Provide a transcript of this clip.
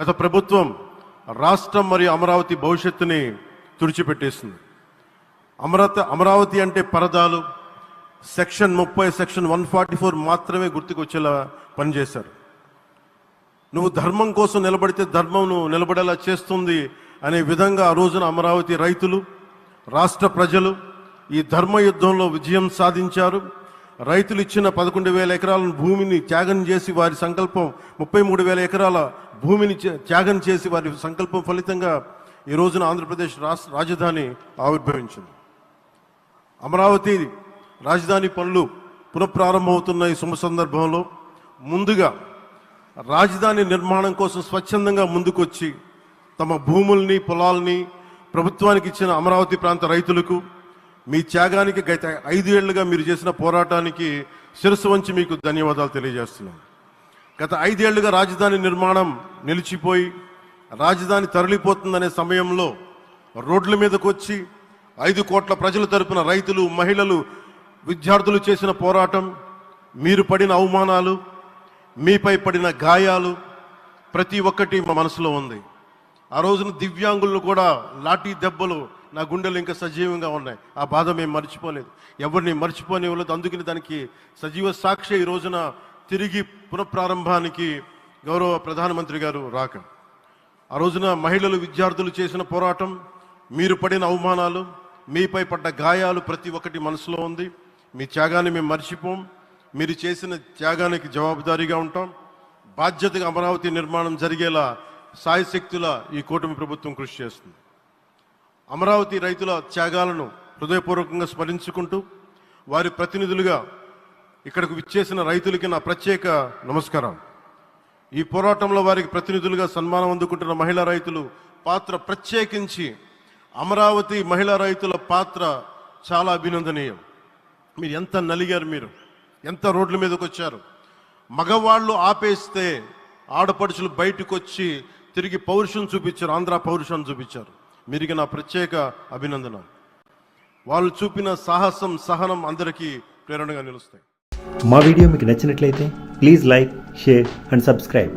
గత ప్రభుత్వం రాష్ట్రం మరియు అమరావతి భవిష్యత్తుని తుడిచిపెట్టేసింది. అమరావతి అంటే పరదాలు, సెక్షన్ 30, సెక్షన్ 144 మాత్రమే గుర్తుకొచ్చేలా పనిచేశారు. నువ్వు ధర్మం కోసం నిలబడితే ధర్మం నిలబడేలా చేస్తుంది అనే విధంగా ఆ రోజున అమరావతి రైతులు, రాష్ట్ర ప్రజలు ఈ ధర్మ యుద్ధంలో విజయం సాధించారు. రైతులు ఇచ్చిన 11,000 ఎకరాల భూమిని త్యాగం చేసి వారి సంకల్పం 33,000 ఎకరాల భూమిని త్యాగం చేసి వారి సంకల్పం ఫలితంగా ఈ రోజున ఆంధ్రప్రదేశ్ రాజధాని ఆవిర్భవించింది. అమరావతి రాజధాని పనులు పునఃప్రారంభమవుతున్న ఈ శుభ సందర్భంలో ముందుగా రాజధాని నిర్మాణం కోసం స్వచ్ఛందంగా ముందుకొచ్చి తమ భూముల్ని, పొలాల్ని ప్రభుత్వానికి ఇచ్చిన అమరావతి ప్రాంత రైతులకు, మీ త్యాగానికి గత 5 ఏళ్లుగా మీరు చేసిన పోరాటానికి శిరస్సు వంచి మీకు ధన్యవాదాలు తెలియజేస్తున్నాం. గత 5 ఏళ్లుగా రాజధాని నిర్మాణం నిలిచిపోయి రాజధాని తరలిపోతుందనే సమయంలో రోడ్ల మీదకు వచ్చి 5 కోట్ల ప్రజల తరపున రైతులు, మహిళలు, విద్యార్థులు చేసిన పోరాటం, మీరు పడిన అవమానాలు, మీపై పడిన గాయాలు ప్రతి ఒక్కటి మా మనసులో ఉంది. ఆ రోజున దివ్యాంగులను కూడా లాఠీ దెబ్బలు నా గుండెలు ఇంకా సజీవంగా ఉన్నాయి. ఆ బాధ మేము మర్చిపోలేదు, ఎవరిని మర్చిపోనివ్వలేదు. అందుకని దానికి సజీవ సాక్షి ఈ రోజున తిరిగి పునఃప్రారంభానికి గౌరవ ప్రధానమంత్రి గారు రాక, ఆ రోజున మహిళలు, విద్యార్థులు చేసిన పోరాటం, మీరు పడిన అవమానాలు, మీపై పడ్డ గాయాలు ప్రతి ఒక్కటి మనసులో ఉంది. మీ త్యాగాన్ని మేము మర్చిపోం. మీరు చేసిన త్యాగానికి జవాబుదారీగా ఉంటాం. బాధ్యతగా అమరావతి నిర్మాణం జరిగేలా సాయశక్తుల ఈ కూటమి ప్రభుత్వం కృషి చేస్తుంది. అమరావతి రైతుల త్యాగాలను హృదయపూర్వకంగా స్మరించుకుంటూ వారి ప్రతినిధులుగా ఇక్కడకు విచ్చేసిన రైతులకి నా ప్రత్యేక నమస్కారం. ఈ పోరాటంలో వారికి ప్రతినిధులుగా సన్మానం అందుకుంటున్న మహిళా రైతులు పాత్ర, ప్రత్యేకించి అమరావతి మహిళా రైతుల పాత్ర చాలా అభినందనీయం. మీరు ఎంత నలిగారు, మీరు ఎంత రోడ్ల మీదకి వచ్చారు. మగవాళ్ళు ఆపేస్తే ఆడపడుచులు బయటకు వచ్చి తిరిగి పౌరుషం చూపించారు, ఆంధ్ర పౌరుషాన్ని చూపించారు. మీరికి నా ప్రత్యేక అభినందన. వాళ్ళు చూపిన సాహసం, సహనం అందరికీ ప్రేరణగా నిలుస్తాయి. మా వీడియో మీకు నచ్చినట్లయితే please like, share and subscribe.